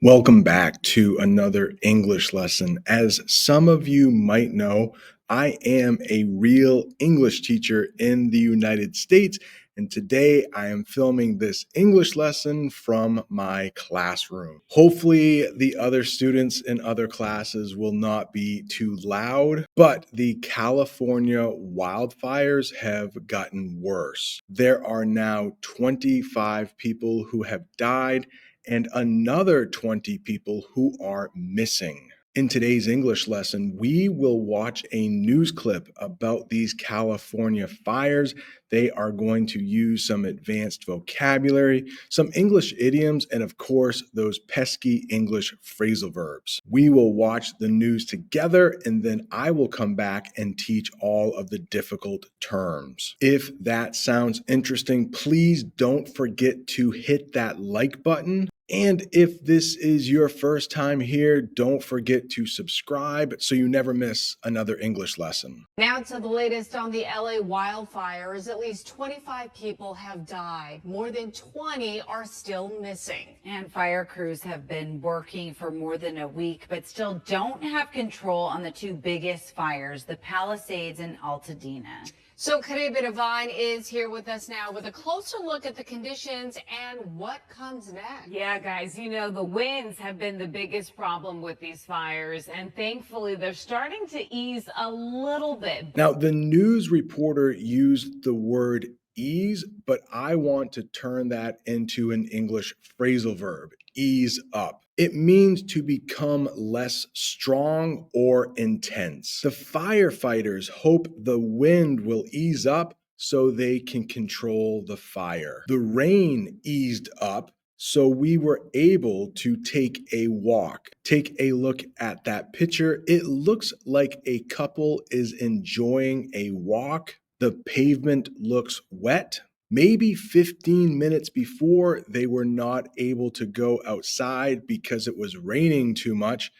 Welcome back to another English lesson. As some of you might know, I am a real English teacher in the United States, and today I am filming this English lesson from my classroom. Hopefully, the other students in other classes will not be too loud, but the California wildfires have gotten worse. There are now 25 people who have died and another 20 people who are missing. In today's English lesson, we will watch a news clip about these California fires. They are going to use some advanced vocabulary, some English idioms, and of course, those pesky English phrasal verbs. We will watch the news together, and then I will come back and teach all of the difficult terms. If that sounds interesting, please don't forget to hit that like button. And if this is your first time here, don't forget to subscribe so you never miss another English lesson. Now to the latest on the LA wildfires. At least 25 people have died. More than 20 are still missing. And fire crews have been working for more than a week, but still don't have control on the two biggest fires, the Palisades and Altadena. So Caribe Divine is here with us now with a closer look at the conditions and what comes next. Yeah, guys, the winds have been the biggest problem with these fires, and thankfully they're starting to ease a little bit. Now, the news reporter used the word ease, but I want to turn that into an English phrasal verb, ease up. It means to become less strong or intense. The firefighters hope the wind will ease up so they can control the fire. The rain eased up, so we were able to take a walk. Take a look at that picture. It looks like a couple is enjoying a walk. The pavement looks wet. Maybe 15 minutes before, they were not able to go outside because it was raining too much,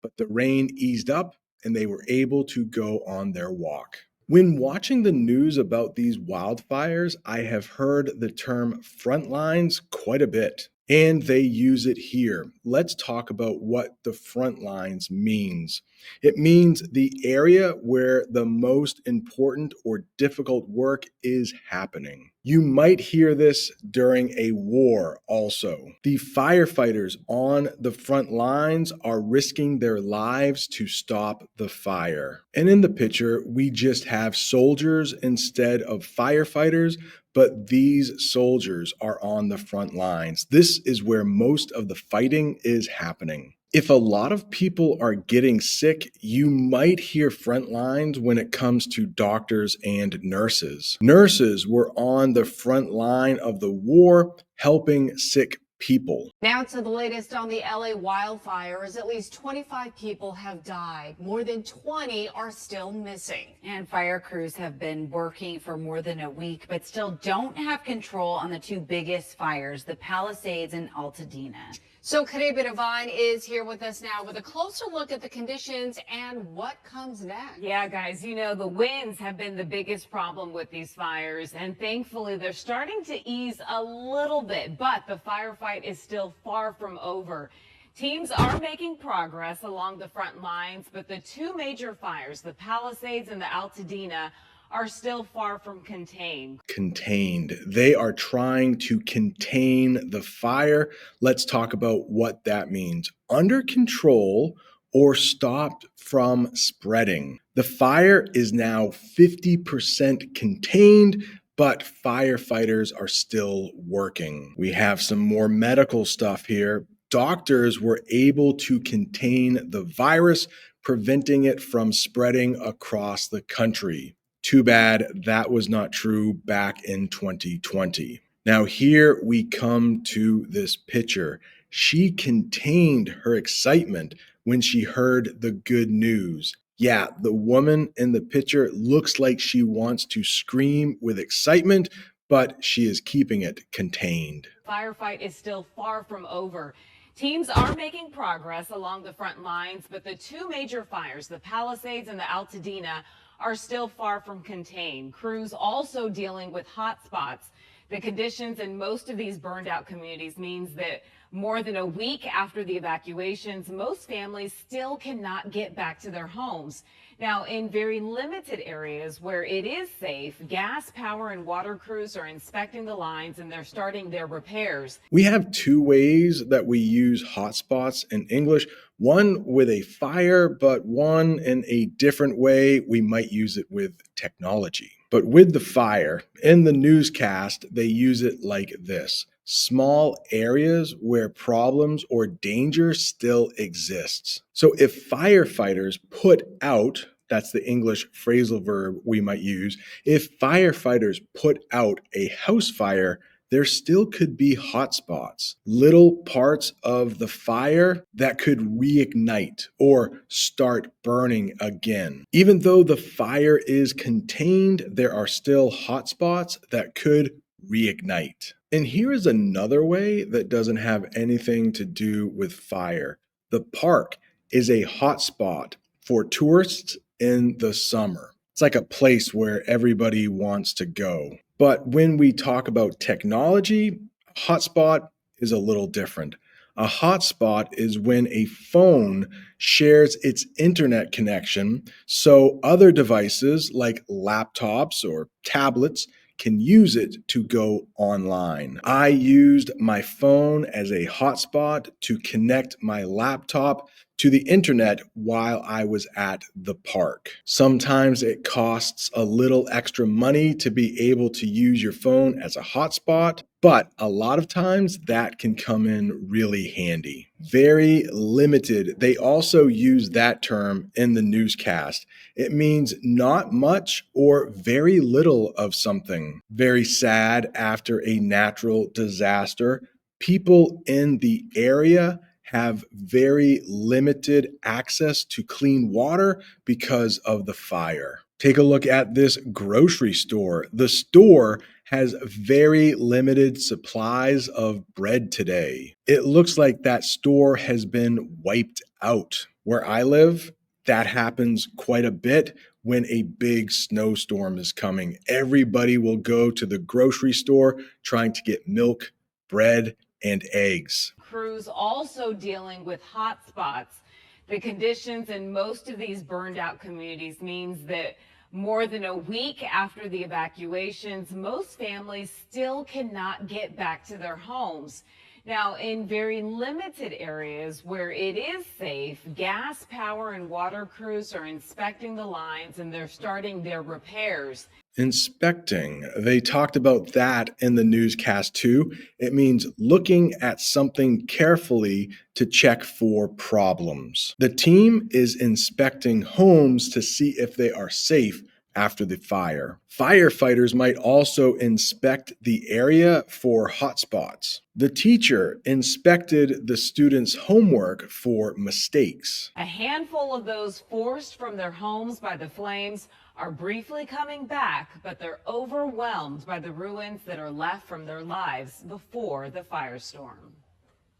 but the rain eased up and they were able to go on their walk. When watching the news about these wildfires, I have heard the term Frontlines quite a bit, and they use it here. Let's talk about what the Frontlines means. It means the area where the most important or difficult work is happening. You might hear this during a war also. The firefighters on the front lines are risking their lives to stop the fire. And in the picture, we just have soldiers instead of firefighters, but these soldiers are on the front lines. This is where most of the fighting is happening. If a lot of people are getting sick, you might hear front lines when it comes to doctors and nurses. Nurses were on the front line of the war helping sick people. Now to the latest on the LA wildfires. At least 25 people have died. More than 20 are still missing. And fire crews have been working for more than a week, but still don't have control on the two biggest fires, the Palisades and Altadena. So Caribe Divine is here with us now with a closer look at the conditions and what comes next. Yeah, guys, the winds have been the biggest problem with these fires, and thankfully they're starting to ease a little bit, but the firefight is still far from over. Teams are making progress along the front lines, but the two major fires, the Palisades and the Altadena, are still far from contained. Contained. They are trying to contain the fire. Let's talk about what that means. Under control or stopped from spreading. The fire is now 50% contained, but firefighters are still working. We have some more medical stuff here. Doctors were able to contain the virus, preventing it from spreading across the country. Too bad that was not true back in 2020. Now here we come to this picture. She contained her excitement when she heard the good news. Yeah, the woman in the picture looks like she wants to scream with excitement, but she is keeping it contained. Firefight is still far from over. Teams are making progress along the front lines, but the two major fires, the Palisades and the Altadena, are still far from contained. Crews also dealing with hotspots. The conditions in most of these burned out communities means that More than a week after the evacuations, most families still cannot get back to their homes. Now, in very limited areas where it is safe, gas, power, and water crews are inspecting the lines and they're starting their repairs. We have two ways that we use hotspots in English, one with a fire, but one in a different way. We might use it with technology. But with the fire, in the newscast, they use it like this: small areas where problems or danger still exists. So if firefighters put out, that's the English phrasal verb we might use, if firefighters put out a house fire, there still could be hotspots, little parts of the fire that could reignite or start burning again. Even though the fire is contained, there are still hotspots that could reignite. And here is another way that doesn't have anything to do with fire. The park is a hotspot for tourists in the summer. It's like a place where everybody wants to go. But when we talk about technology, a hotspot is a little different. A hotspot is when a phone shares its internet connection so other devices like laptops or tablets can use it to go online. I used my phone as a hotspot to connect my laptop to the internet while I was at the park. Sometimes it costs a little extra money to be able to use your phone as a hotspot, but a lot of times that can come in really handy. Very limited. They also use that term in the newscast. It means not much or very little of something. Very sad after a natural disaster. People in the area have very limited access to clean water because of the fire. Take a look at this grocery store. The store has very limited supplies of bread today. It looks like that store has been wiped out. Where I live, that happens quite a bit when a big snowstorm is coming. Everybody will go to the grocery store trying to get milk, bread, and eggs. Crews also dealing with hotspots. The conditions in most of these burned out communities means that more than a week after the evacuations, most families still cannot get back to their homes. Now, in very limited areas where it is safe, gas, power, and water crews are inspecting the lines and they're starting their repairs. Inspecting. They talked about that in the newscast too. It means looking at something carefully to check for problems. The team is inspecting homes to see if they are safe after the fire. Firefighters might also inspect the area for hotspots. The teacher inspected the students' homework for mistakes. A handful of those forced from their homes by the flames are briefly coming back, but they're overwhelmed by the ruins that are left from their lives before the firestorm.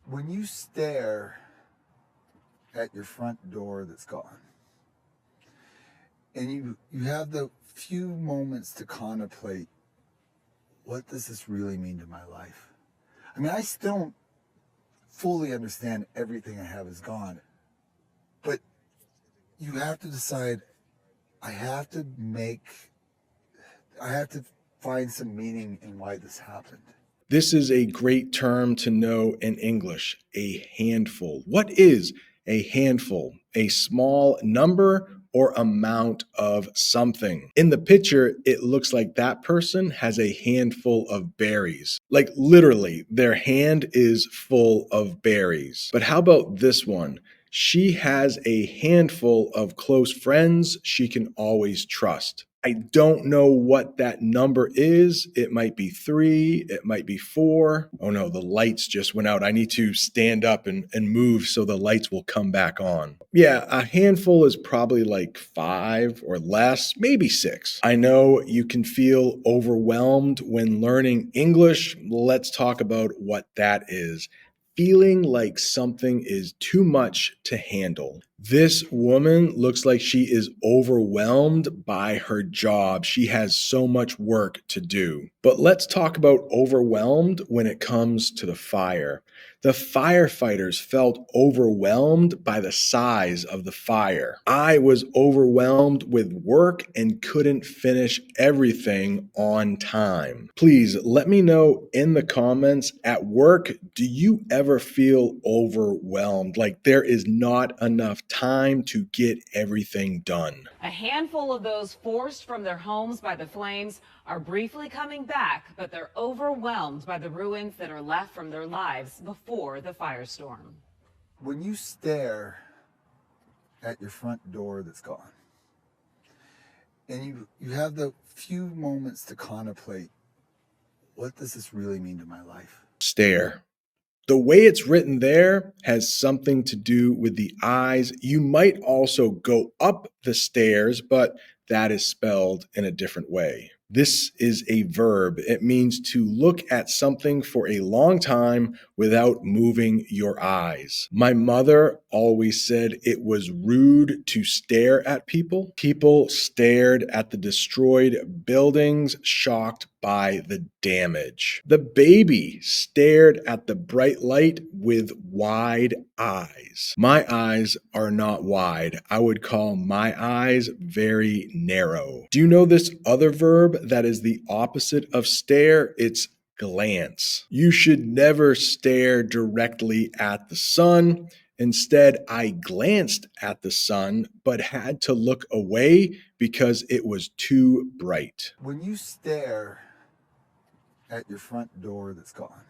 When you stare at your front door that's gone, and you have the few moments to contemplate, what does this really mean to my life? I mean, I still don't fully understand everything I have is gone, but you have to decide, I have to find some meaning in why this happened. This is a great term to know in English, a handful. What is a handful? A small number or amount of something. In the picture, it looks like that person has a handful of berries. Like literally, their hand is full of berries. But how about this one? She has a handful of close friends she can always trust. I don't know what that number is. It might be 3, it might be 4. Oh no, the lights just went out. I need to stand up and move so the lights will come back on. Yeah, a handful is probably like 5 or less, maybe 6. I know you can feel overwhelmed when learning English. Let's talk about what that is. Feeling like something is too much to handle. This woman looks like she is overwhelmed by her job. She has so much work to do. But let's talk about overwhelmed when it comes to the fire. The firefighters felt overwhelmed by the size of the fire. I was overwhelmed with work and couldn't finish everything on time. Please let me know in the comments, at work, do you ever feel overwhelmed? Like there is not enough time to get everything done? A handful of those forced from their homes by the flames are briefly coming back, but they're overwhelmed by the ruins that are left from their lives before the firestorm. When you stare at your front door that's gone, and you have the few moments to contemplate, what does this really mean to my life? Stare. The way it's written there has something to do with the eyes. You might also go up the stairs, but that is spelled in a different way. This is a verb. It means to look at something for a long time without moving your eyes. My mother always said it was rude to stare at people. People stared at the destroyed buildings, shocked by the damage. The baby stared at the bright light with wide eyes. My eyes are not wide. I would call my eyes very narrow. Do you know this other verb that is the opposite of stare? It's glance. You should never stare directly at the sun. Instead, I glanced at the sun, but had to look away because it was too bright. When you stare at your front door that's gone,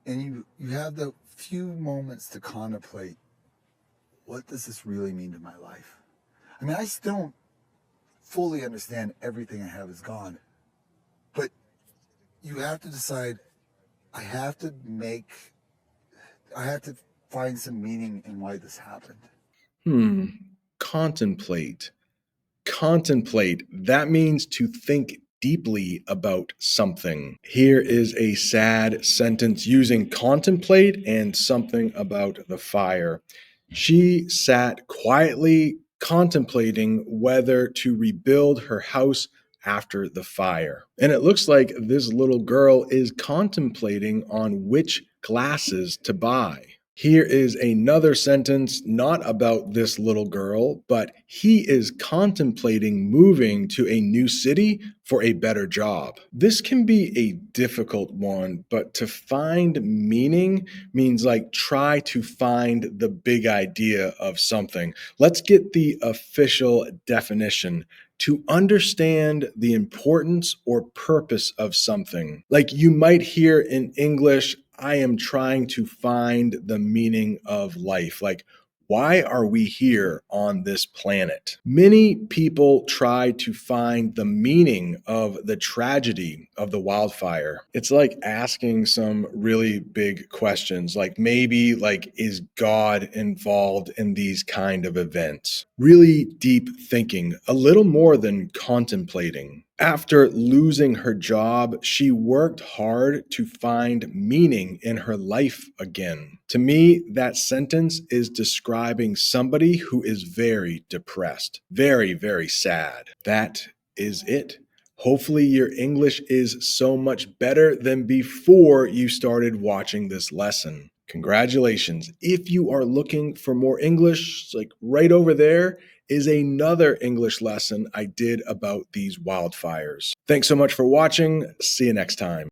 and you have the few moments to contemplate, what does this really mean to my life? I mean, I still don't fully understand everything I have is gone, but you have to decide, I have to find some meaning in why this happened. Contemplate. Contemplate. That means to think deeply about something. Here is a sad sentence using contemplate and something about the fire. She sat quietly contemplating whether to rebuild her house after the fire. And it looks like this little girl is contemplating on which glasses to buy. Here is another sentence not about this little girl, but he is contemplating moving to a new city for a better job. This can be a difficult one, but to find meaning means like try to find the big idea of something. Let's get the official definition. To understand the importance or purpose of something. Like you might hear in English, I am trying to find the meaning of life. Like, why are we here on this planet? Many people try to find the meaning of the tragedy of the wildfire. It's like asking some really big questions, like maybe like, is God involved in these kind of events? Really deep thinking, a little more than contemplating. After losing her job, she worked hard to find meaning in her life again. To me, that sentence is describing somebody who is very depressed, very, very sad. That is it. Hopefully your English is so much better than before you started watching this lesson. Congratulations. If you are looking for more English, like right over there is another English lesson I did about these wildfires. Thanks so much for watching. See you next time.